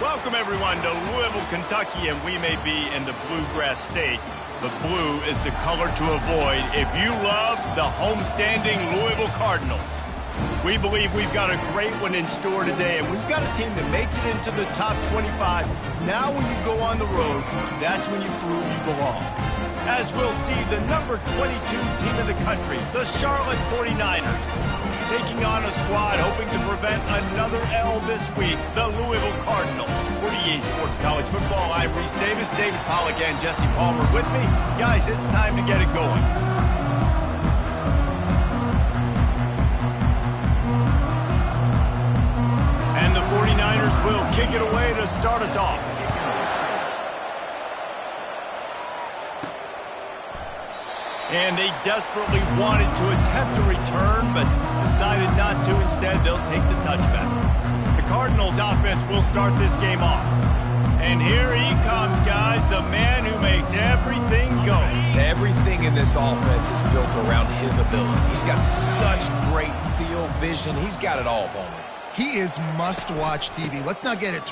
Welcome, everyone, to Louisville, Kentucky, and we may be in the Bluegrass State, but blue is the color to avoid if you love the homestanding Louisville Cardinals. We believe we've got a great one in store today, and we've got a team that makes it into the top 25. Now when you go on the road, that's when you prove you belong. As we'll see the number 22 team in the country, the Charlotte 49ers, taking on a squad hoping to prevent another L this week, the Louisville Cardinals. For EA Sports College Football, I'm Reese Davis, David Pollack, and Jesse Palmer with me. Guys, it's time to get it going. And the 49ers will kick it away to start us off. And they desperately wanted to attempt a return, but decided not to. Instead, they'll take the touchback. The Cardinals offense will start this game off. And here he comes, guys, the man who makes everything go. Everything in this offense is built around his ability. He's got such great field vision. He's got it all, Palmer. He is must-watch TV. Let's not get it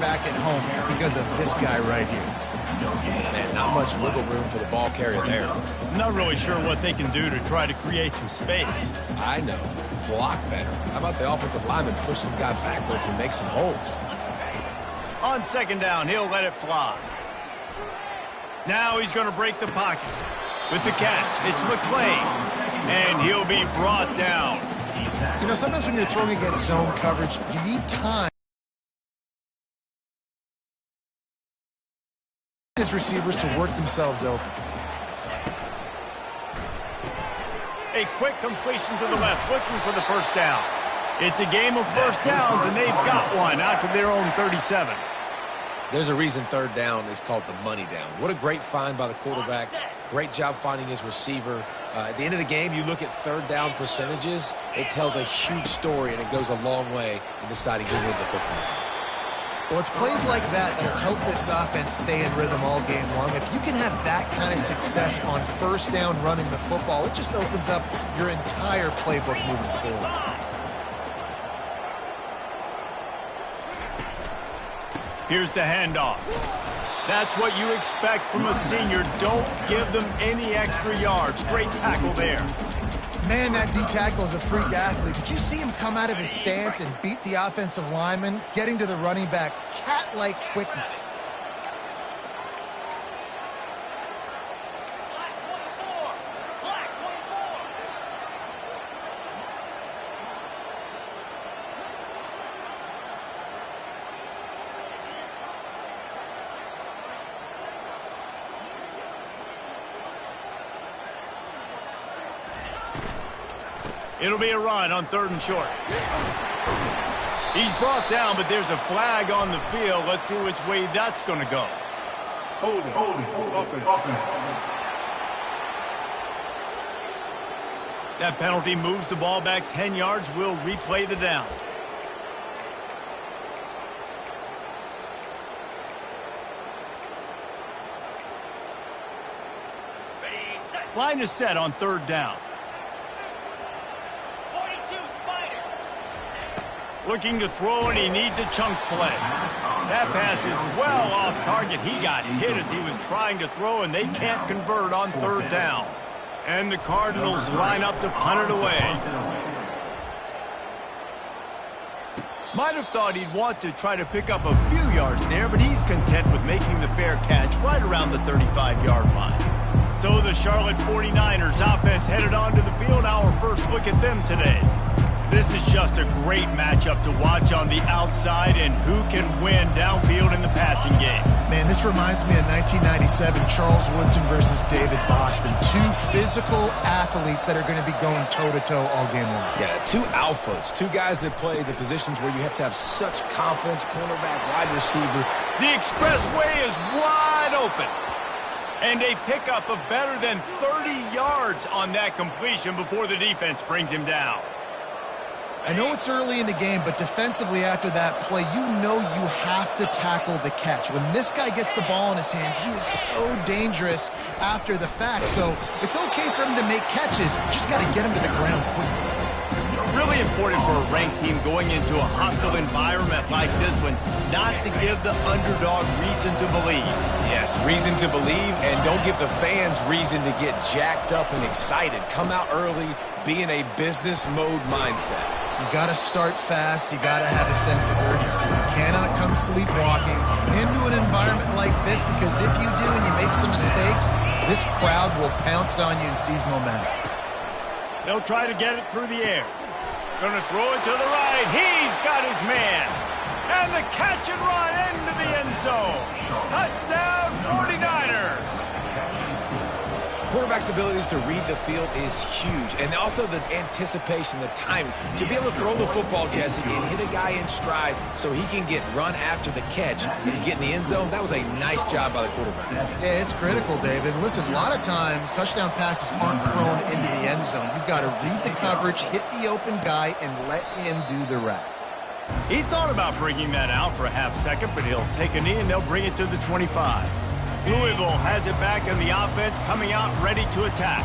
back at home because of this guy right here. Man, not much wiggle room for the ball carrier there. I'm not really sure what they can do to try to create some space. I know. Block better. How about the offensive lineman push some guy backwards and make some holes? On second down, he'll let it fly. Now he's going to break the pocket. With the catch, it's McClain. And he'll be brought down. You know, sometimes when you're throwing against zone coverage, you need time. His receivers to work themselves open. A quick completion to the left, looking for the first down. It's a game of first downs, and they've got one out to their own 37. There's a reason third down is called the money down. What a great find by the quarterback. Great job finding his receiver. At the end of the game, you look at third down percentages. It tells a huge story, and it goes a long way in deciding who wins a football game. Well, it's plays like that that'll help this offense stay in rhythm all game long. If you can have that kind of success on first down running the football, it just opens up your entire playbook moving forward. Here's the handoff. That's what you expect from a senior. Don't give them any extra yards. Great tackle there. Man, that D-tackle is a freak athlete. Did you see him come out of his stance and beat the offensive lineman, getting to the running back? Cat-like quickness. It'll be a run on third and short. He's brought down, but there's a flag on the field. Let's see which way that's going to go. Hold it. That penalty moves the ball back 10 yards. We'll replay the down. Line is set on third down. Looking to throw, and he needs a chunk play. That pass is well off target. He got hit as he was trying to throw, and they can't convert on third down. And the Cardinals line up to punt it away. Might have thought he'd want to try to pick up a few yards there, but he's content with making the fair catch right around the 35-yard line. So the Charlotte 49ers offense headed onto the field. Our first look at them today. This is just a great matchup to watch on the outside, and who can win downfield in the passing game. Man, this reminds me of 1997, Charles Woodson versus David Boston. Two physical athletes that are going to be going toe-to-toe all game long. Yeah, two alphas, two guys that play the positions where you have to have such confidence, cornerback, wide receiver. The expressway is wide open. And a pickup of better than 30 yards on that completion before the defense brings him down. I know it's early in the game, but defensively after that play, you know you have to tackle the catch. When this guy gets the ball in his hands, he is so dangerous after the fact. So it's okay for him to make catches. You just got to get him to the ground quickly. really important for a ranked team going into a hostile environment like this one not to give the underdog reason to believe. Yes, reason to believe, and don't give the fans reason to get jacked up and excited. Come out early, be in a business mode mindset. You got to start fast. You got to have a sense of urgency. You cannot come sleepwalking into an environment like this, because if you do and you make some mistakes, this crowd will pounce on you and seize momentum. They'll try to get it through the air. Going to throw it to the right. He's got his man. And the catch and run into the end zone. Touchdown, 49ers. Quarterback's abilities to read the field is huge, and also the anticipation, the timing. To be able to throw the football, Jesse, and hit a guy in stride so he can get run after the catch and get in the end zone, that was a nice job by the quarterback. Yeah, it's critical, David. Listen, a lot of times touchdown passes aren't thrown into the end zone. You've got to read the coverage, hit the open guy, and let him do the rest. He thought about bringing that out for a half second, but he'll take a knee and they'll bring it to the 25. Louisville has it back in the offense, coming out ready to attack.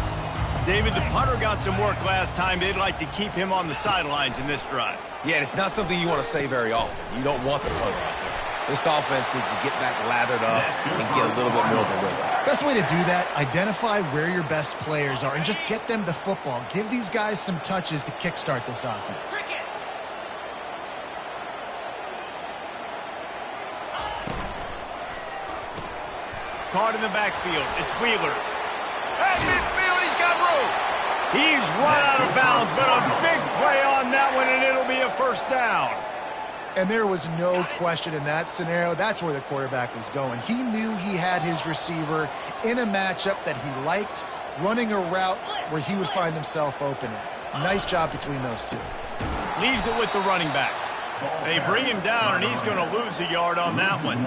David, the punter got some work last time. They'd like to keep him on the sidelines in this drive. Yeah, it's not something you want to say very often. You don't want the punter out there. This offense needs to get back lathered up and get a little bit more of a rhythm. Best way to do that, identify where your best players are and just get them the football. Give these guys some touches to kickstart this offense. Caught in the backfield. It's Wheeler. At midfield, he's got room. He's run out of bounds, but a big play on that one, and it'll be a first down. And there was no question in that scenario. That's where the quarterback was going. He knew he had his receiver in a matchup that he liked, running a route where he would find himself open. Nice job between those two. Leaves it with the running back. They bring him down, and he's going to lose a yard on that one.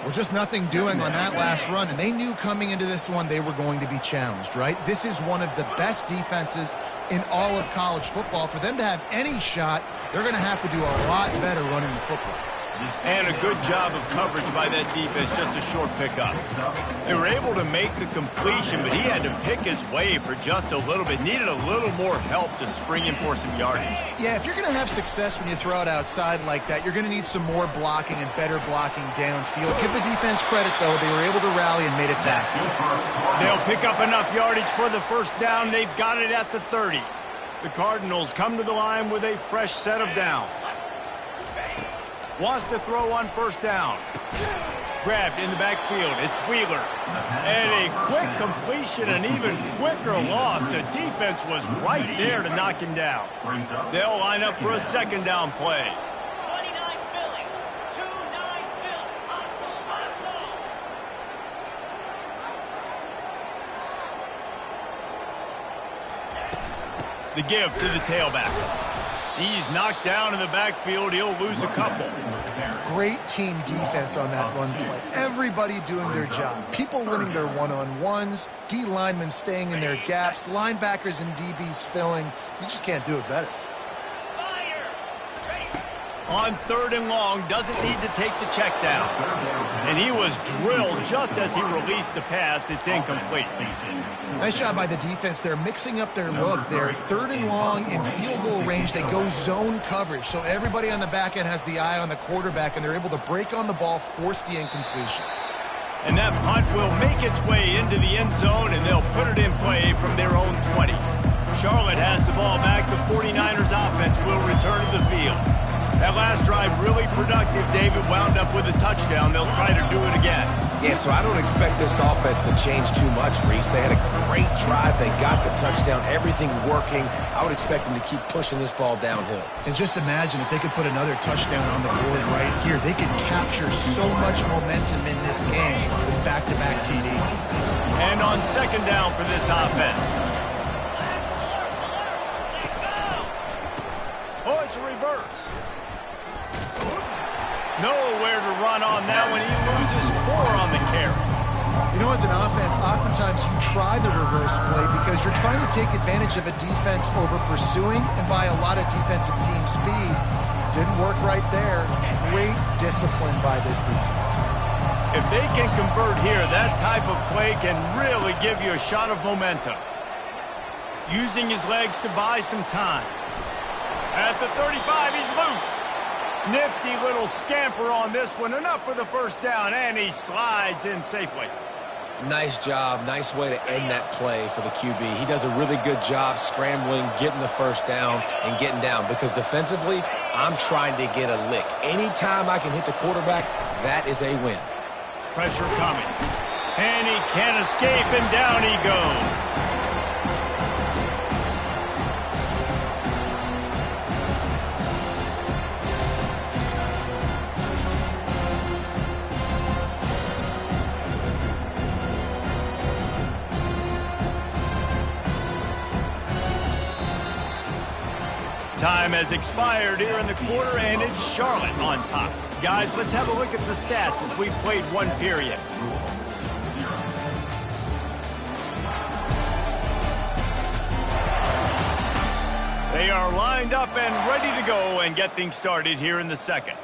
Well, just nothing doing on that last run, and they knew coming into this one they were going to be challenged, right? This is one of the best defenses in all of college football. For them to have any shot, they're going to have to do a lot better running the football. And a good job of coverage by that defense, just a short pickup. They were able to make the completion, but he had to pick his way for just a little bit. Needed a little more help to spring him for some yardage. Yeah, if you're going to have success when you throw it outside like that, you're going to need some more blocking and better blocking downfield. Give the defense credit, though. They were able to rally and made a tackle. They'll pick up enough yardage for the first down. They've got it at the 30. The Cardinals come to the line with a fresh set of downs. Wants to throw on first down. Grabbed in the backfield. It's Wheeler. And a quick completion, an even quicker loss. The defense was right there to knock him down. They'll line up for a second down play. The give to the tailback. He's knocked down in the backfield. He'll lose a couple. Great team defense on that run play. Everybody doing their job. People winning their one-on-ones, D linemen staying in their gaps, linebackers and DBs filling. You just can't do it better. On third and long, doesn't need to take the check down. And he was drilled just as he released the pass. It's incomplete. Nice job by the defense. They're mixing up their look. They're third and long in field goal range. They go zone coverage. So everybody on the back end has the eye on the quarterback, and they're able to break on the ball, force the incompletion. And that punt will make its way into the end zone, and they'll put it in play from their own 20. Charlotte has the ball back. The 49ers offense will return to the field. That last drive really productive. David wound up with a touchdown. They'll try to do it again. Yeah, so I don't expect this offense to change too much, Reese. They had a great drive. They got the touchdown. Everything working. I would expect them to keep pushing this ball downhill. And just imagine if they could put another touchdown on the board right here. They could capture so much momentum in this game with back-to-back TDs. And on second down for this offense. Oh, it's a reverse. Nowhere to run on that one. He loses 4 on the carry. You know, as an offense, oftentimes you try the reverse play because you're trying to take advantage of a defense over pursuing and by a lot of defensive team speed. Didn't work right there. Great discipline by this defense. If they can convert here, that type of play can really give you a shot of momentum. Using his legs to buy some time. At the 35, he's loose. Nifty little scamper on this one. Enough for the first down, and he slides in safely. Nice job. Nice way to end that play for the QB. He does a really good job scrambling, getting the first down, and getting down. Because defensively, I'm trying to get a lick. Anytime I can hit the quarterback, that is a win. Pressure coming. And he can't escape, and down he goes. Time has expired here in the quarter, and it's Charlotte on top. Guys, let's have a look at the stats as we've played one period. They are lined up and ready to go and get things started here in the second.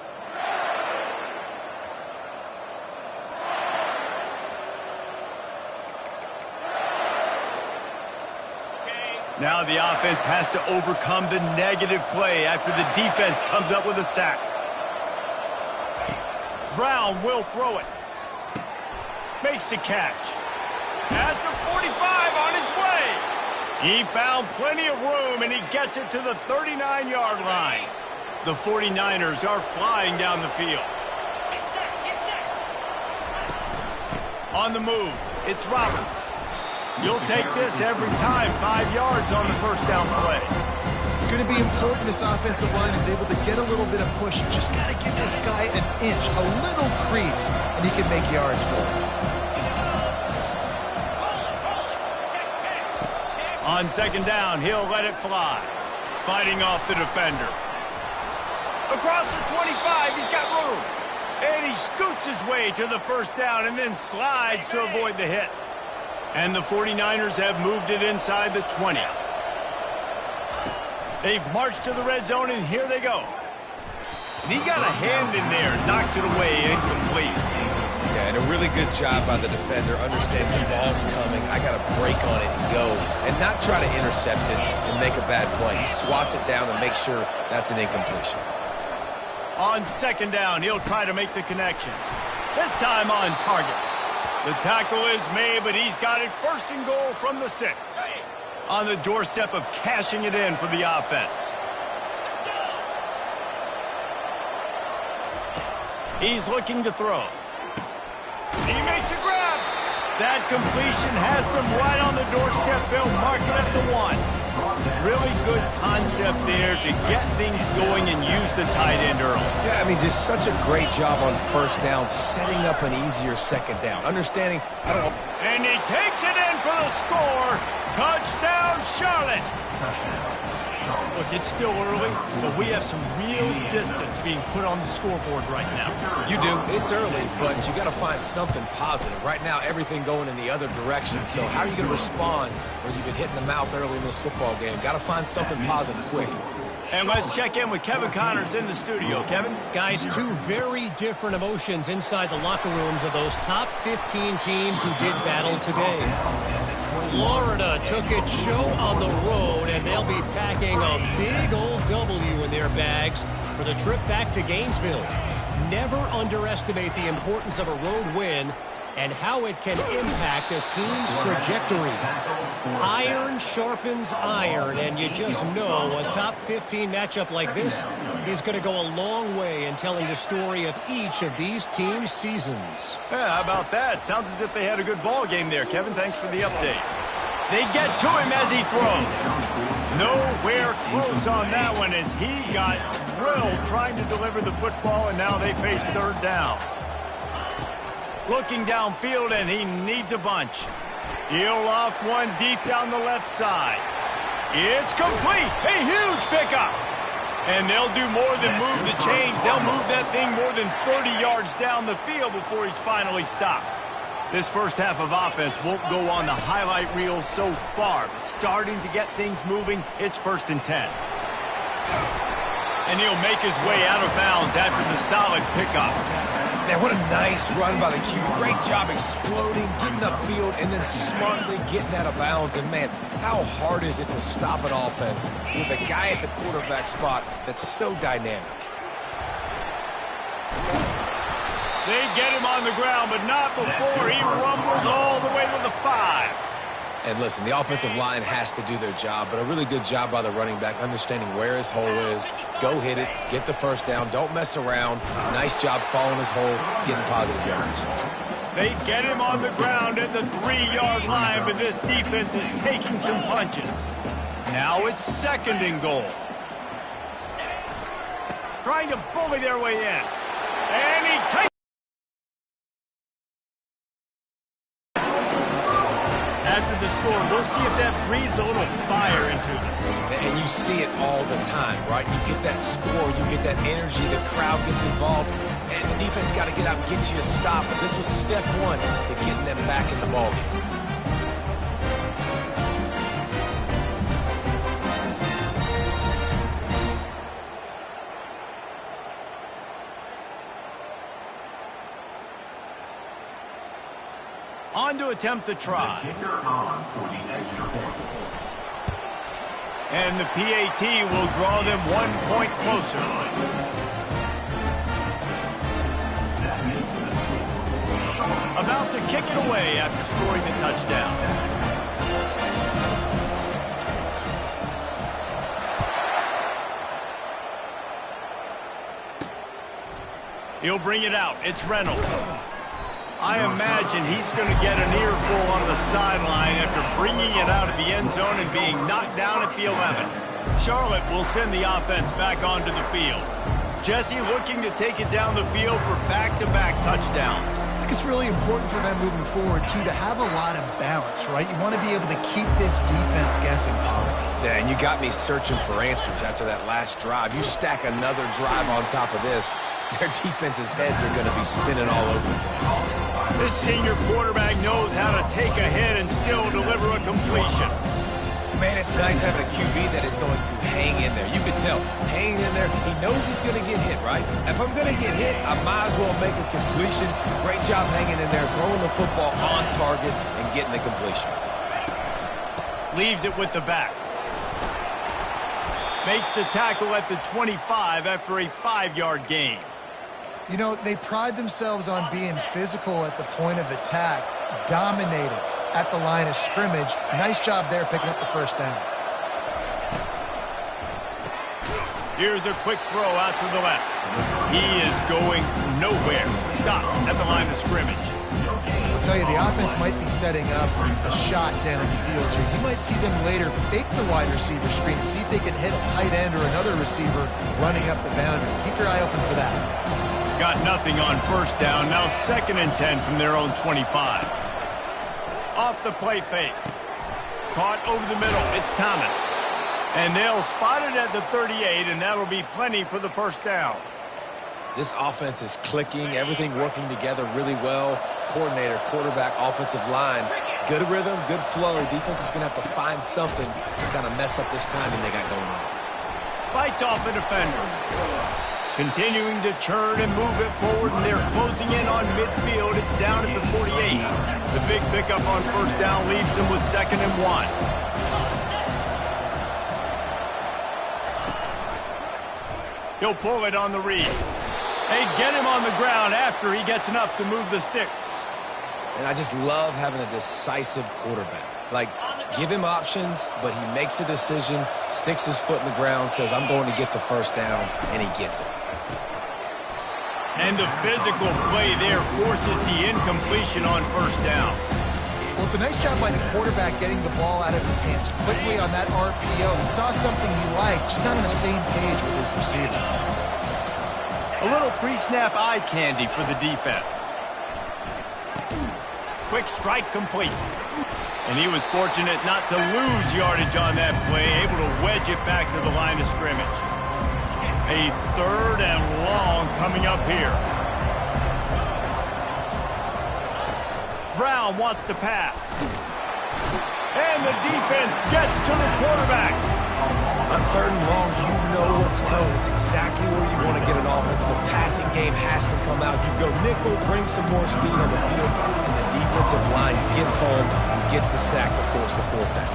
Now the offense has to overcome the negative play after the defense comes up with a sack. Brown will throw it. Makes the catch. At the 45 on his way. He found plenty of room, and he gets it to the 39-yard line. The 49ers are flying down the field. On the move, it's Roberts. You'll take this every time. 5 yards on the first down play. It's going to be important this offensive line is able to get a little bit of push. You just got to give this guy an inch, a little crease, and he can make yards for it. On second down, he'll let it fly. Fighting off the defender. Across the 25, he's got room. And he scoots his way to the first down and then slides to avoid the hit. And the 49ers have moved it inside the 20. They've marched to the red zone, and here they go. And he got a hand in there, knocks it away, incomplete. Yeah, and a really good job by the defender, understanding the ball's coming. I got to break on it and go, and not try to intercept it and make a bad play. He swats it down and makes sure that's an incompletion. On second down, he'll try to make the connection. This time on target. The tackle is made, but he's got it first and goal from the 6. On the doorstep of cashing it in for the offense. He's looking to throw. He makes a grab. That completion has them right on the doorstep. They'll mark it at the 1. Really good concept there to get things going and use the tight end early. Yeah, I mean, just such a great job on first down, setting up an easier second down. Understanding, I don't know. And he takes it in for the score. Touchdown, Charlotte. Look, it's still early, but we have some real distance being put on the scoreboard right now. You do. It's early, but you got to find something positive. Right now, everything going in the other direction. So how are you going to respond when you've been hitting the mouth early in this football game? Got to find something positive quick. And let's check in with Kevin Connors in the studio. Kevin? Guys, two very different emotions inside the locker rooms of those top 15 teams who did battle today. Florida took its show on the road, and they'll be packing a big old W in their bags for the trip back to Gainesville. Never underestimate the importance of a road win and how it can impact a team's trajectory. Iron sharpens iron, and you just know a top 15 matchup like this is going to go a long way in telling the story of each of these teams' seasons. Yeah, how about that? Sounds as if they had a good ball game there, Kevin. Thanks for the update. They get to him as he throws. Nowhere close on that one as he got drilled trying to deliver the football, and now they face third down. Looking downfield, and he needs a bunch. He'll loft one deep down the left side. It's complete. A huge pickup. And they'll do more than move the chains. They'll move that thing more than 30 yards down the field before he's finally stopped. This first half of offense won't go on the highlight reel so far, but starting to get things moving, it's 1st and 10. And he'll make his way out of bounds after the solid pickup. Man, what a nice run by the Q. Great job exploding, getting upfield, and then smartly getting out of bounds. And, man, how hard is it to stop an offense with a guy at the quarterback spot that's so dynamic? They get him on the ground, but not before he rumbles all the way to the 5. And listen, the offensive line has to do their job, but a really good job by the running back, understanding where his hole is. Go hit it, get the first down, don't mess around. Nice job following his hole, getting positive yards. They get him on the ground at the 3-yard line, but this defense is taking some punches. Now it's 2nd and goal. Trying to bully their way in. And he takes. After the score, we'll see if that breathes a little fire into them. And you see it all the time, right? You get that score, you get that energy, the crowd gets involved, and the defense got to get out and get you a stop. But this was step 1 to getting them back in the ballgame. On to attempt the try. And the PAT will draw them 1 point closer. About to kick it away after scoring the touchdown. He'll bring it out. It's Reynolds. I imagine he's going to get an earful on the sideline after bringing it out of the end zone and being knocked down at the 11. Charlotte will send the offense back onto the field. Jesse looking to take it down the field for back-to-back touchdowns. I think it's really important for them moving forward, too, to have a lot of balance, right? You want to be able to keep this defense guessing, Pollock. Yeah, and you got me searching for answers after that last drive. You stack another drive on top of this, their defense's heads are going to be spinning all over the place. This senior quarterback knows how to take a hit and still deliver a completion. Man, it's nice having a QB that is going to hang in there. You can tell, hanging in there, he knows he's going to get hit, right? If I'm going to get hit, I might as well make a completion. Great job hanging in there, throwing the football on target and getting the completion. Leaves it with the back. Makes the tackle at the 25 after a 5-yard gain. You know, they pride themselves on being physical at the point of attack, dominating at the line of scrimmage. Nice job there picking up the first down. Here's a quick throw out to the left. He is going nowhere. Stop at the line of scrimmage. I'll tell you, the offense might be setting up a shot down the field here. You might see them later fake the wide receiver screen, see if they can hit a tight end or another receiver running up the boundary. Keep your eye open for that. Got nothing on first down. Now 2nd and 10 from their own 25. Off the play fake. Caught over the middle. It's Thomas. And they'll spot it at the 38, and that'll be plenty for the first down. This offense is clicking, everything working together really well. Coordinator, quarterback, offensive line. Good rhythm, good flow. Defense is going to have to find something to kind of mess up this timing they got going on. Fights off a defender. Continuing to churn and move it forward, and they're closing in on midfield. It's down at the 48. The big pickup on first down leaves them with 2nd and 1. He'll pull it on the read. They get him on the ground after he gets enough to move the sticks. And I just love having a decisive quarterback. Like, give him options, but he makes a decision, sticks his foot in the ground, says, I'm going to get the first down, and he gets it. And the physical play there forces the incompletion on first down. Well, it's a nice job by the quarterback getting the ball out of his hands quickly on that RPO. He saw something he liked, just not on the same page with his receiver. A little pre-snap eye candy for the defense. Quick strike complete. And he was fortunate not to lose yardage on that play, able to wedge it back to the line of scrimmage. A 3rd and long coming up here. Brown wants to pass. And the defense gets to the quarterback. On 3rd and long, you know what's coming. It's exactly where you want to get an offense. The passing game has to come out. You go nickel, bring some more speed on the field, and the defensive line gets home and gets the sack to force the fourth down.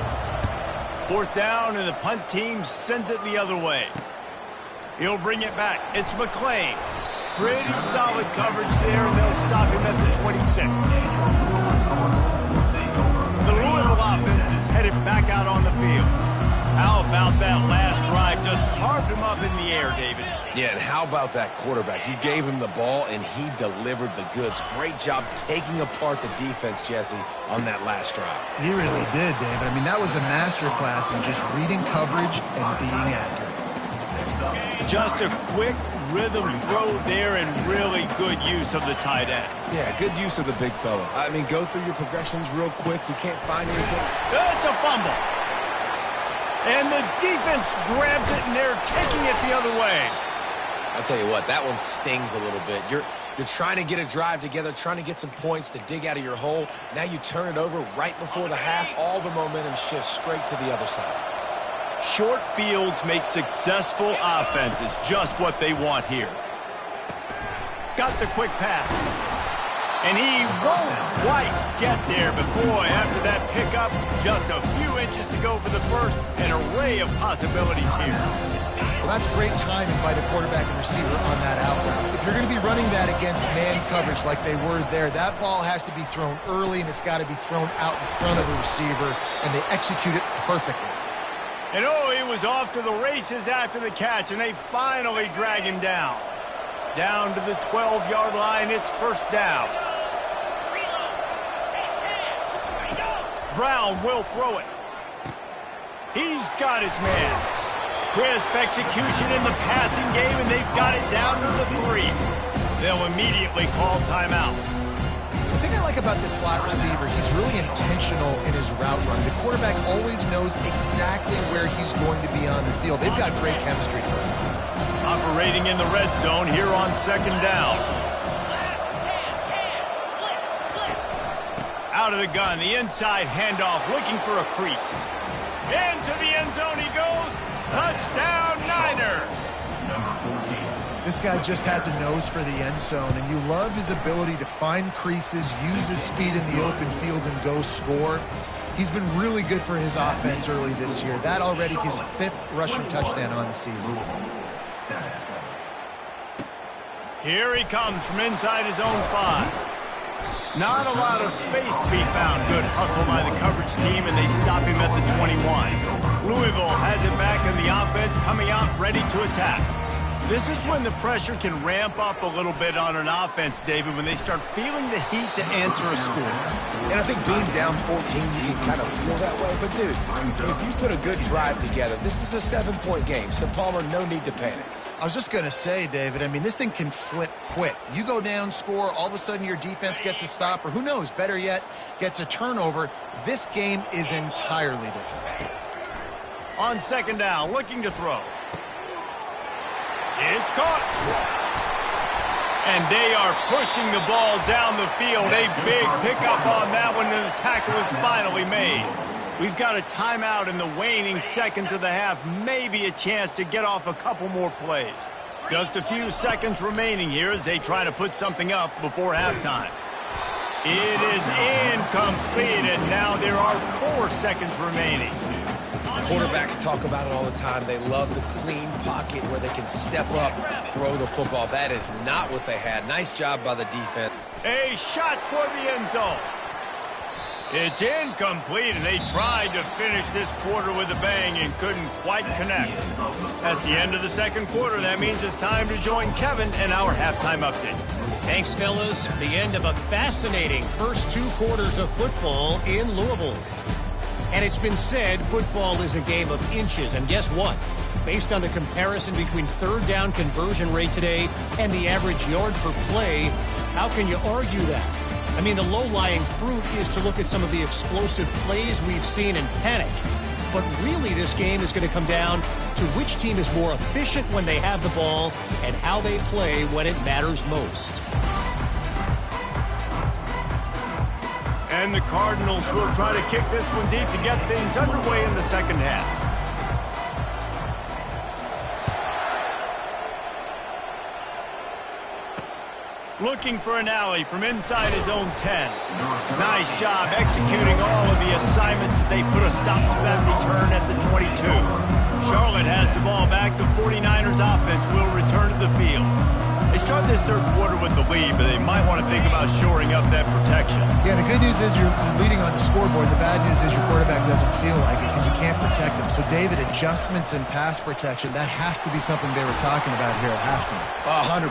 Fourth down, and the punt team sends it the other way. He'll bring it back. It's McClain. Pretty solid coverage there, and they'll stop him at the 26. The Louisville offense is headed back out on the field. How about that last drive? Just carved him up in the air, David. Yeah, and how about that quarterback? You gave him the ball, and he delivered the goods. Great job taking apart the defense, Jesse, on that last drive. He really did, David. I mean, that was a masterclass in just reading coverage and being accurate. Just a quick rhythm throw there and really good use of the tight end. Yeah, good use of the big fella. I mean, go through your progressions real quick. You can't find anything. It's a fumble. And the defense grabs it, and they're taking it the other way. I'll tell you what, that one stings a little bit. You're trying to get a drive together, trying to get some points to dig out of your hole. Now you turn it over right before the half. All the momentum shifts straight to the other side. Short fields make successful offenses just what they want here. Got the quick pass. And he won't quite get there, but boy, after that pickup, just a few inches to go for the first, an array of possibilities here. Well, that's great timing by the quarterback and receiver on that out route. If you're going to be running that against man coverage like they were there, that ball has to be thrown early, and it's got to be thrown out in front of the receiver, and they execute it perfectly. And oh, he was off to the races after the catch, and they finally drag him down. Down to the 12-yard line, it's first down. Brown will throw it. He's got his man. Crisp execution in the passing game, and they've got it down to the 3. They'll immediately call timeout. The thing I like about this slot receiver, he's really intentional in his route run. The quarterback always knows exactly where he's going to be on the field. They've got great chemistry. Operating in the red zone here on second down. Out of the gun, the inside handoff, looking for a crease. Into the end zone he goes. Touchdown, Niners! This guy just has a nose for the end zone, and you love his ability to find creases, use his speed in the open field, and go score. He's been really good for his offense early this year. That already his 5th rushing touchdown on the season. Here he comes from inside his own 5. Not a lot of space to be found. Good hustle by the coverage team, and they stop him at the 21. Louisville has it back, and the offense coming out ready to attack. This is when the pressure can ramp up a little bit on an offense, David, when they start feeling the heat to answer a score. And I think being down 14, you can kind of feel that way. But, dude, if you put a good drive together, this is a 7-point game, so, Palmer, no need to panic. I was just going to say, David, I mean, this thing can flip quick. You go down, score, all of a sudden your defense gets a stop, or who knows, better yet, gets a turnover. This game is entirely different. On second down, looking to throw. It's caught. And they are pushing the ball down the field. A big pickup on that one, and the tackle is finally made. We've got a timeout in the waning seconds of the half. Maybe a chance to get off a couple more plays. Just a few seconds remaining here as they try to put something up before halftime. It is incomplete, and now there are 4 seconds remaining. Quarterbacks talk about it all the time. They love the clean pocket where they can step up, throw the football. That is not what they had. Nice job by the defense. A shot toward the end zone. It's incomplete, and they tried to finish this quarter with a bang and couldn't quite connect. That's the end of the second quarter. That means it's time to join Kevin in our halftime update. Thanks, fellas. The end of a fascinating first 2 quarters of football in Louisville. And it's been said football is a game of inches. And guess what? Based on the comparison between third down conversion rate today and the average yard per play, how can you argue that? I mean, the low-lying fruit is to look at some of the explosive plays we've seen in panic. But really, this game is going to come down to which team is more efficient when they have the ball and how they play when it matters most. And the Cardinals will try to kick this one deep to get things underway in the second half. Looking for an alley from inside his own 10. Nice job executing all of the assignments as they put a stop to that return at the 22. Charlotte has the ball back. The 49ers offense will return to the field. They start this third quarter with the lead, but they might want to think about shoring up that protection. Yeah, the good news is you're leading on the scoreboard. The bad news is your quarterback doesn't feel like it because you can't protect him. So, David, adjustments in pass protection, that has to be something they were talking about here at halftime. 100%.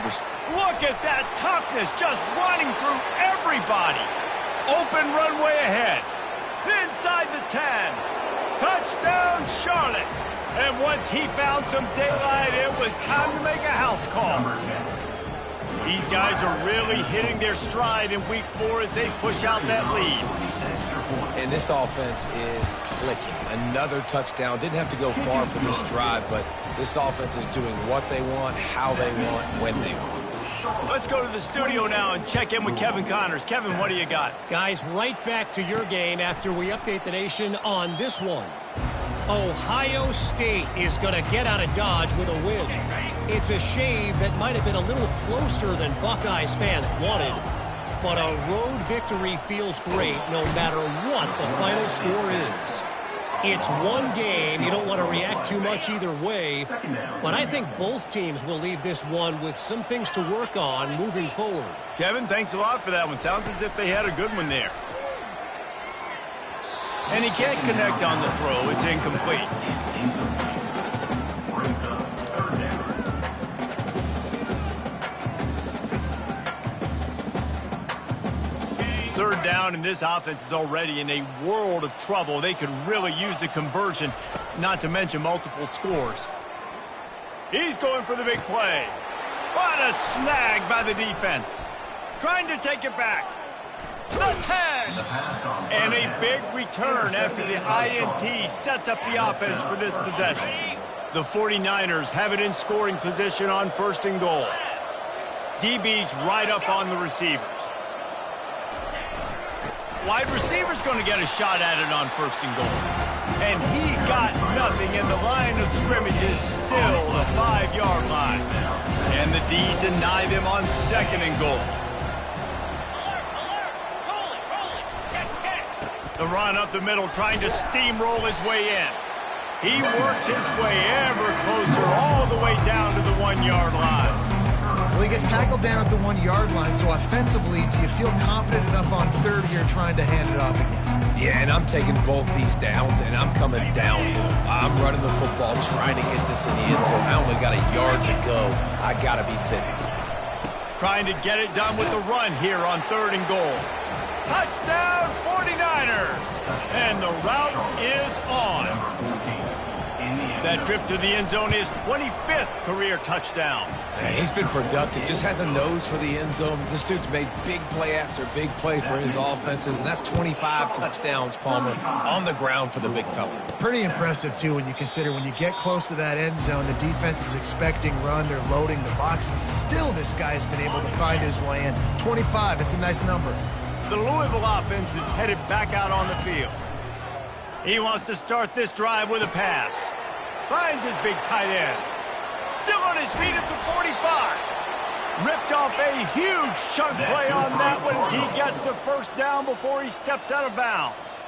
Look at that toughness, just running through everybody. Open runway ahead. Inside the 10. Touchdown, Charlotte. And once he found some daylight, it was time to make a house call. These guys are really hitting their stride in week 4 as they push out that lead. And this offense is clicking. Another touchdown. Didn't have to go far for this drive, but this offense is doing what they want, how they want, when they want. Let's go to the studio now and check in with Kevin Connors. Kevin, what do you got? Guys, right back to your game after we update the nation on this one. Ohio State is going to get out of Dodge with a win. It's a shave that might have been a little closer than Buckeyes fans wanted, but a road victory feels great no matter what the final score is. It's one game. You don't want to react too much either way, but I think both teams will leave this one with some things to work on moving forward. Kevin, thanks a lot for that one. Sounds as if they had a good one there. And he can't connect on the throw. It's incomplete. Third down, and this offense is already in a world of trouble. They could really use a conversion, not to mention multiple scores. He's going for the big play. What a snag by the defense. Trying to take it back. The 10. And a big return after the INT sets up the offense for this possession. The 49ers have it in scoring position on 1st and goal. DB's right up on the receivers. Wide receiver's going to get a shot at it on 1st and goal. And he got nothing, and the line of scrimmage is still the 5-yard line. And the D deny them on 2nd and goal. The run up the middle, trying to steamroll his way in. He works his way ever closer, all the way down to the 1-yard line. Well, he gets tackled down at the 1-yard line, so offensively, do you feel confident enough on 3rd here trying to hand it off again? Yeah, and I'm taking both these downs, and I'm coming downhill. I'm running the football, trying to get this in the end zone. I only got a yard to go. I got to be physical. Trying to get it done with the run here on 3rd and goal. Touchdown, 49ers! And the route is on. That trip to the end zone is 25th career touchdown. Man, he's been productive, just has a nose for the end zone. This dude's made big play after big play for his offenses, and that's 25 touchdowns, Palmer, on the ground for the big fella. Pretty impressive, too, when you consider when you get close to that end zone, the defense is expecting run, they're loading the box, and still this guy's been able to find his way in. 25, it's a nice number. The Louisville offense is headed back out on the field. He wants to start this drive with a pass. Finds his big tight end. Still on his feet at the 45. Ripped off a huge chunk play on that one as he gets the 1st down before he steps out of bounds.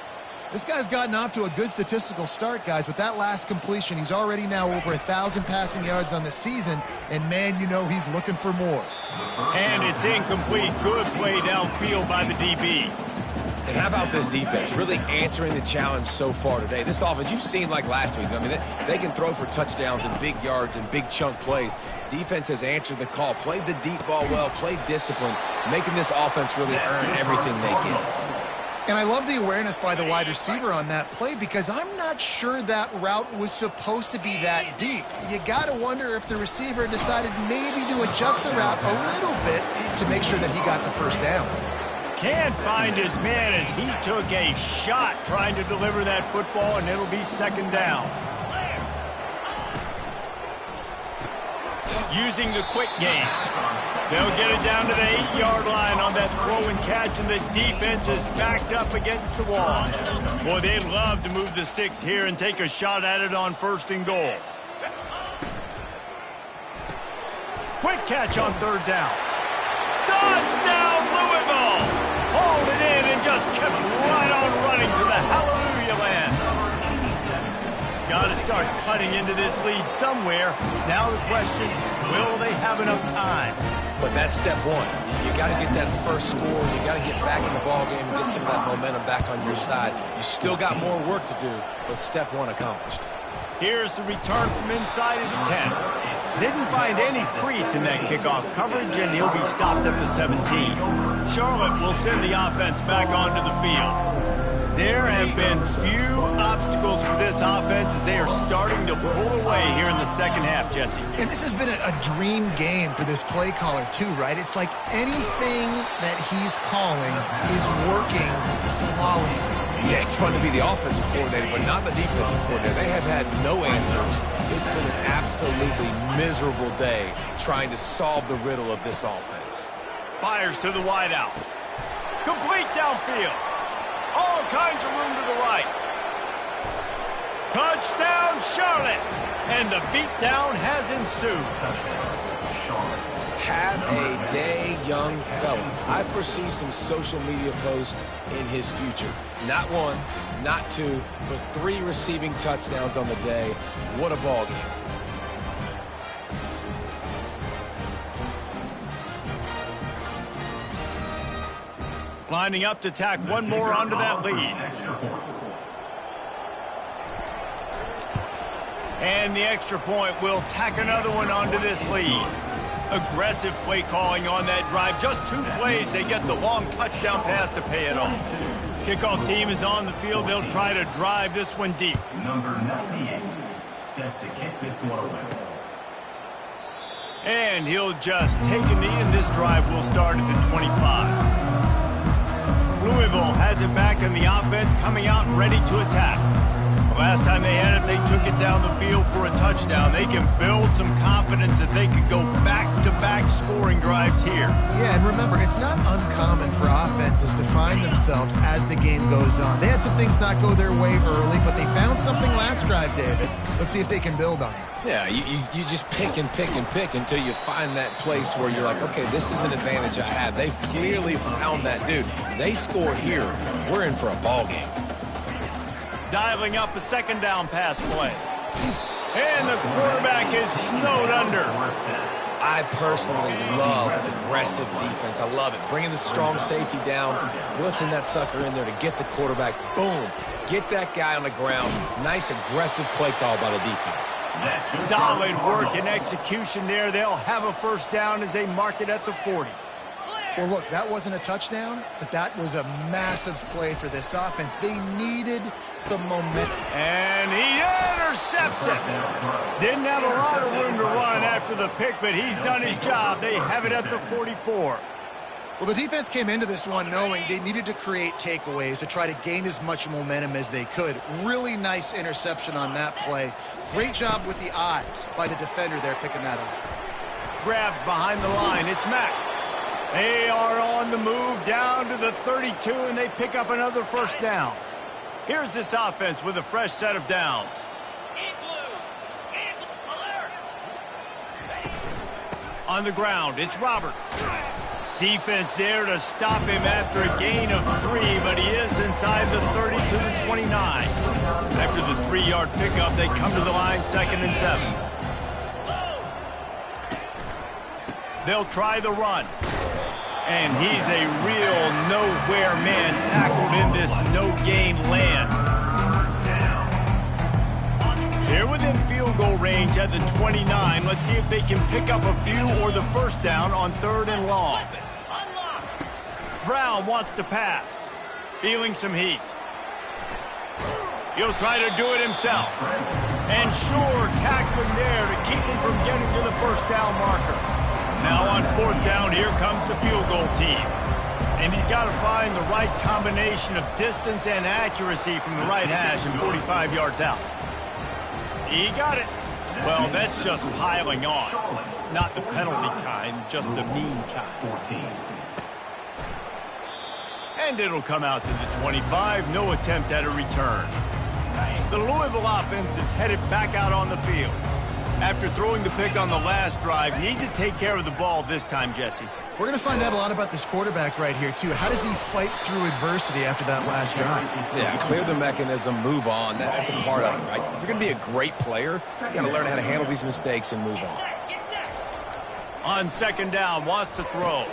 This guy's gotten off to a good statistical start, guys. With that last completion, he's already now over 1,000 passing yards on the season, and man, you know he's looking for more. And it's incomplete. Good play downfield by the DB. And how about this defense really answering the challenge so far today? This offense, you've seen like last week. I mean, they can throw for touchdowns and big yards and big chunk plays. Defense has answered the call, played the deep ball well, played discipline, making this offense really earn everything they get. And I love the awareness by the wide receiver on that play because I'm not sure that route was supposed to be that deep. You got to wonder if the receiver decided maybe to adjust the route a little bit to make sure that he got the 1st down. Can't find his man as he took a shot trying to deliver that football, and it'll be 2nd down. Using the quick game. They'll get it down to the 8-yard line on that throw and catch, and the defense is backed up against the wall. Boy, they'd love to move the sticks here and take a shot at it on 1st and goal. Quick catch on 3rd down. Touchdown, Louisville! Hauled it in and just kept right on running to the hallelujah land. Got to start cutting into this lead somewhere. Now the question, will they have enough time? But that's step one. You got to get that first score. You got to get back in the ball game and get some of that momentum back on your side. You still got more work to do, but step one accomplished. Here's the return from inside his 10. Didn't find any crease in that kickoff coverage, and he'll be stopped at the 17. Charlotte will send the offense back onto the field. There have been few obstacles for this offense as they are starting to pull away here in the second half, Jesse. And this has been a dream game for this play caller, too, right? It's like anything that he's calling is working flawlessly. Yeah, it's fun to be the offensive coordinator, but not the defensive coordinator. They have had no answers. It's been an absolutely miserable day trying to solve the riddle of this offense. Fires to the wideout. Complete downfield. All kinds of room to the right. Touchdown, Charlotte! And the beatdown has ensued. Have a day, young fella. I foresee some social media posts in his future. Not one, not two, but 3 receiving touchdowns on the day. What a ball game. Lining up to tack one more onto that lead. And the extra point will tack another one onto this lead. Aggressive play calling on that drive. Just 2 plays, they get the long touchdown pass to pay it off. Kickoff team is on the field. They'll try to drive this one deep. Number 98, set to kick this one away. And he'll just take a knee, and this drive will start at the 25. Louisville has it back, and the offense coming out ready to attack. The last time they had it, they took it down the field for a touchdown. They can build some confidence that they could go back-to-back scoring drives here. Yeah, and remember, it's not uncommon for offenses to find themselves as the game goes on. They had some things not go their way early, but they found something last drive, David. Let's see if they can build on it. Yeah, you just pick and pick and pick until you find that place where you're like, okay, this is an advantage I have. They've clearly found that dude. They score here, we're in for a ball game. Dialing up a second down pass play. And the quarterback is snowed under. I personally love aggressive defense. I love it. Bringing the strong safety down, blitzing that sucker in there to get the quarterback. Boom. Get that guy on the ground. Nice aggressive play call by the defense. Solid work and execution there. They'll have a first down as they mark it at the 40. Well, look, that wasn't a touchdown, but that was a massive play for this offense. They needed some momentum. And he intercepts it. Didn't have a lot of room to run after the pick, but he's done his job. They have it at the 44. Well, the defense came into this one knowing they needed to create takeaways to try to gain as much momentum as they could. Really nice interception on that play. Great job with the eyes by the defender there picking that up. Grabbed behind the line. It's Mack. They are on the move down to the 32, and they pick up another first down. Here's this offense with a fresh set of downs. On the ground, it's Roberts. Defense there to stop him after a gain of 3, but he is inside the 30 to the 29. After the 3-yard pickup, they come to the line, 2nd and 7. They'll try the run. And he's a real nowhere man tackled in this no-gain land. They're within field goal range at the 29. Let's see if they can pick up a few or the first down on 3rd and long. Brown wants to pass. Feeling some heat. He'll try to do it himself. And sure, tackling there to keep him from getting to the first down marker. Now on 4th down, here comes the field goal team. And he's got to find the right combination of distance and accuracy from the right hash and 45 yards out. He got it. Well, that's just piling on. Not the penalty kind, just the mean kind. And it'll come out to the 25. No attempt at a return. The Louisville offense is headed back out on the field. After throwing the pick on the last drive, need to take care of the ball this time, Jesse. We're going to find out a lot about this quarterback right here, too. How does he fight through adversity after that last drive? Yeah, clear the mechanism, move on. That's a part of it, right? If you're going to be a great player, you got to learn how to handle these mistakes and move on. On second down, wants to throw.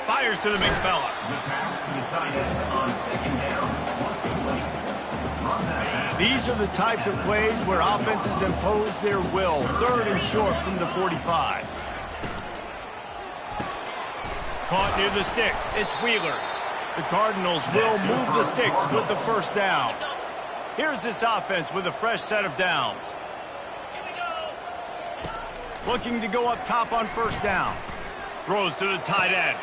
Fires to the big fella. These are the types of plays where offenses impose their will. Third and short from the 45. Caught near the sticks. It's Wheeler. The Cardinals will move the sticks with the first down. Here's this offense with a fresh set of downs. Looking to go up top on first down. Throws to the tight end.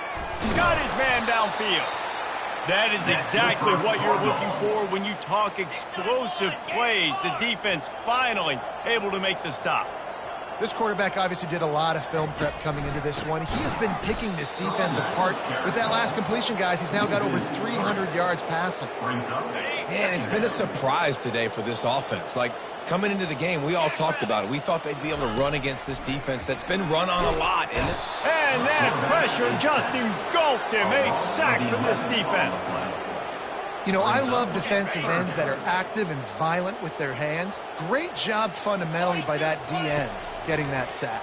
Got his man downfield. That is exactly what you're looking for when you talk explosive plays. The defense finally able to make the stop. This quarterback obviously did a lot of film prep coming into this one. He has been picking this defense apart. With that last completion, guys, he's now got over 300 yards passing. Man, it's been a surprise today for this offense. Like, coming into the game, we all talked about it. We thought they'd be able to run against this defense that's been run on a lot. And that pressure just engulfed him. A sack from this defense. You know, I love defensive ends that are active and violent with their hands. Great job fundamentally by that D-end getting that sack.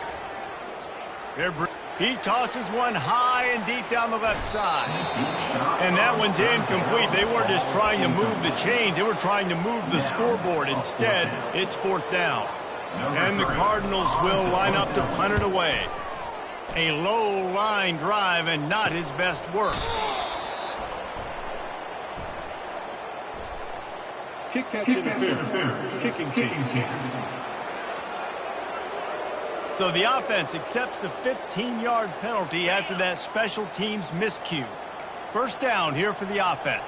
He tosses one high and deep down the left side. And that one's incomplete. They weren't just trying to move the chains. They were trying to move the scoreboard. Instead, it's fourth down. And the Cardinals will line up to punt it away. A low line drive and not his best work. Kick catch interference. Kicking team. So the offense accepts a 15-yard penalty after that special teams miscue. First down here for the offense.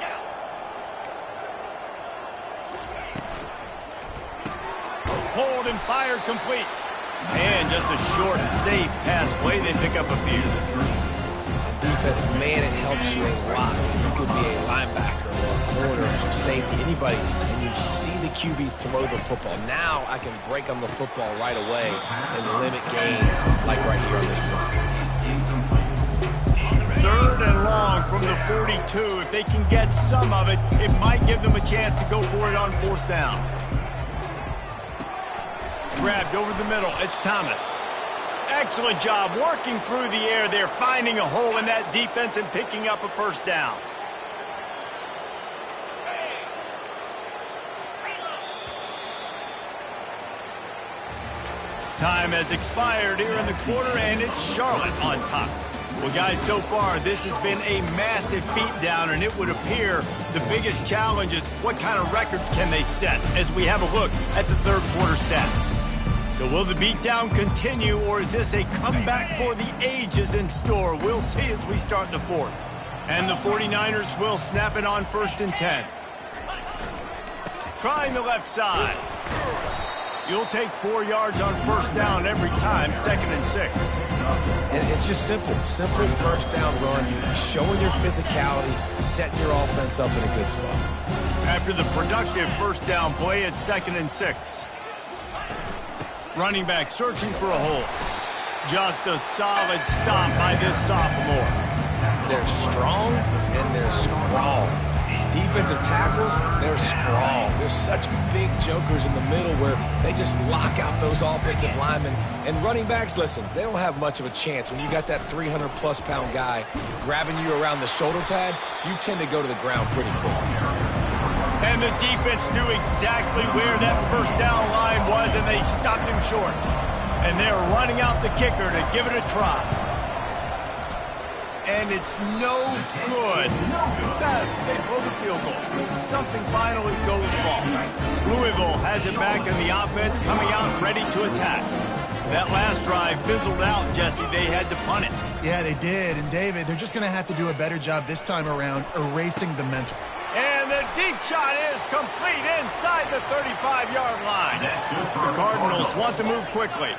Hold and fire complete. And just a short, safe pass play. They pick up a few. Defense, man, it helps you a lot. You could be a linebacker or a corner or safety, anybody, and you see the QB throw the football. Now I can break on the football right away and limit gains like right here on this play. Third and long from the 42. If they can get some of it, it might give them a chance to go for it on fourth down. Grabbed over the middle. It's Thomas. Excellent job working through the air there, finding a hole in that defense and picking up a first down. Time has expired here in the quarter, and it's Charlotte on top. Well, guys, so far, this has been a massive beatdown, and it would appear the biggest challenge is what kind of records can they set as we have a look at the third quarter stats. So will the beatdown continue, or is this a comeback for the ages in store? We'll see as we start the fourth. And the 49ers will snap it on 1st and 10. Trying the left side. You'll take 4 yards on first down every time, 2nd and 6. And it's just simple first down run, showing your physicality, setting your offense up in a good spot. After the productive first down play, it's 2nd and 6. Running back searching for a hole. Just a solid stop by this sophomore. They're strong and they're strong. Defensive tackles, they're strong. There's such big jokers in the middle where they just lock out those offensive linemen. And running backs, listen, they don't have much of a chance. When you got that 300-plus pound guy grabbing you around the shoulder pad, you tend to go to the ground pretty quickly. And the defense knew exactly where that first down line was, and they stopped him short. And they're running out the kicker to give it a try. And it's no good. They blow the field goal. Something finally goes wrong. Louisville has it back in the offense, coming out ready to attack. That last drive fizzled out, Jesse. They had to punt it. Yeah, they did. And, David, they're just going to have to do a better job this time around erasing the mental. And the deep shot is complete inside the 35-yard line. The Cardinals want to move quickly.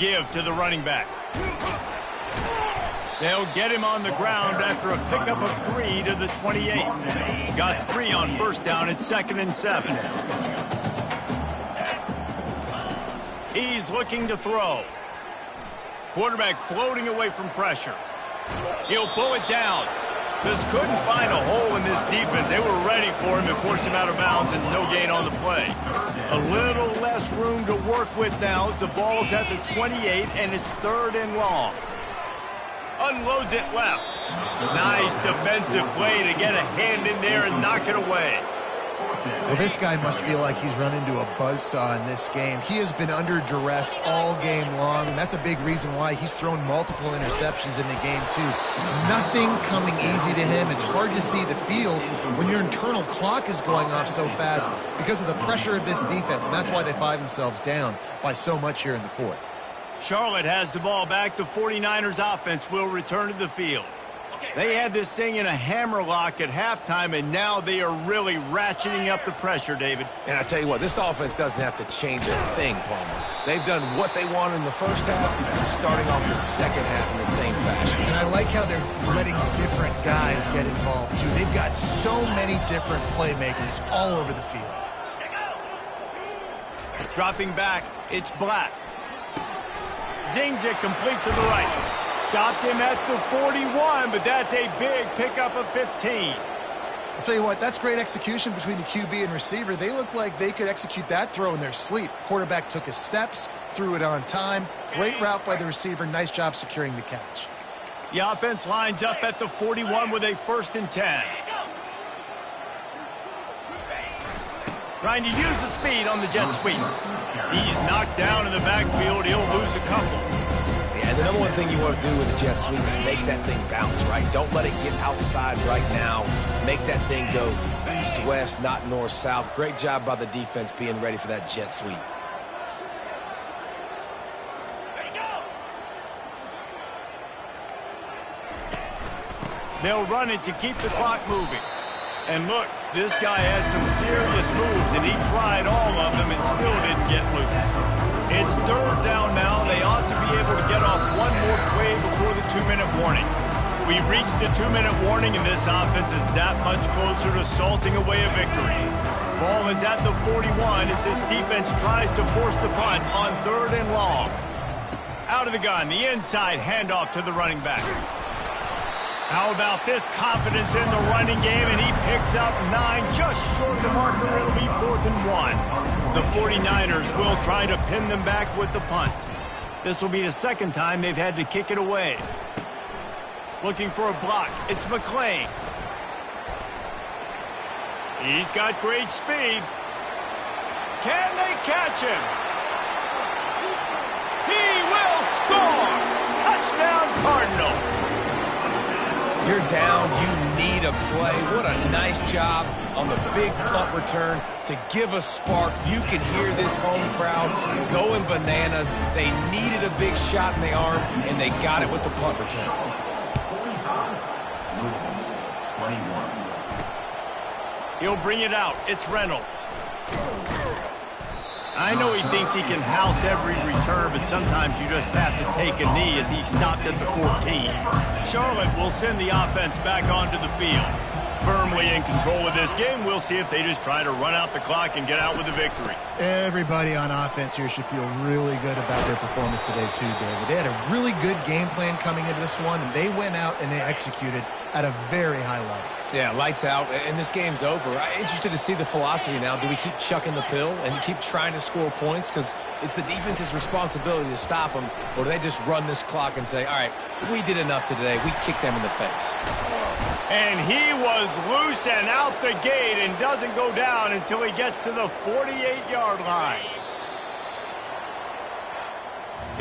Give to the running back. They'll get him on the ground after a pickup of 3 to the 28. Got 3 on first down at 2nd and 7. He's looking to throw. Quarterback floating away from pressure. He'll pull it down. Just couldn't find a hole in this defense. They were ready for him and forced him out of bounds, and no gain on the play. A little less room to work with now as the ball's at the 28, and it's 3rd and long. Unloads it left. Nice defensive play to get a hand in there and knock it away. Well, this guy must feel like he's run into a buzzsaw in this game. He has been under duress all game long, and that's a big reason why he's thrown multiple interceptions in the game, too. Nothing coming easy to him. It's hard to see the field when your internal clock is going off so fast because of the pressure of this defense, and that's why they find themselves down by so much here in the 4th. Charlotte has the ball back. The 49ers offense will return to the field. They had this thing in a hammerlock at halftime, and now they are really ratcheting up the pressure, David. And I tell you what, this offense doesn't have to change a thing, Palmer. They've done what they wanted in the first half and starting off the second half in the same fashion. And I like how they're letting different guys get involved, too. They've got so many different playmakers all over the field. Dropping back, it's Black. Zings it complete to the right. Stopped him at the 41, but that's a big pickup of 15. I'll tell you what, that's great execution between the QB and receiver. They look like they could execute that throw in their sleep. Quarterback took his steps, threw it on time. Great route by the receiver. Nice job securing the catch. The offense lines up at the 41 with a 1st and 10. Trying to use the speed on the jet sweep. He's knocked down in the backfield. He'll lose a couple. Yeah, the number one thing you want to do with a jet sweep is make that thing bounce, right? Don't let it get outside right now. Make that thing go east-west, not north-south. Great job by the defense being ready for that jet sweep. They'll run it to keep the clock moving. And look, this guy has some serious moves, and he tried all of them and still didn't get loose. It's 3rd down now. They ought to be able to get off one more play before the 2-minute warning. We've reached the 2-minute warning, and this offense is that much closer to salting away a victory. Ball is at the 41 as this defense tries to force the punt on 3rd and long. Out of the gun, the inside handoff to the running back. How about this confidence in the running game, and he picks up 9, just short of the marker. It'll be 4th and 1. The 49ers will try to pin them back with the punt. This will be the 2nd time they've had to kick it away. Looking for a block. It's McClain. He's got great speed. Can they catch him? He will score! Touchdown, Cardinals! You're down, you need a play. What a nice job on the big punt return to give a spark. You can hear this home crowd going bananas. They needed a big shot in the arm, and they got it with the punt return. 21. He'll bring it out. It's Reynolds. I know he thinks he can house every return, but sometimes you just have to take a knee as he stopped at the 14. Charlotte will send the offense back onto the field. Firmly in control of this game. We'll see if they just try to run out the clock and get out with a victory. Everybody on offense here should feel really good about their performance today too, David. They had a really good game plan coming into this one, and they went out and they executed at a very high level. Yeah, lights out, and this game's over. I'm interested to see the philosophy now. Do we keep chucking the pill and keep trying to score points? Because it's the defense's responsibility to stop them, or do they just run this clock and say, all right, we did enough today. We kicked them in the face. And he was loose and out the gate and doesn't go down until he gets to the 48-yard line.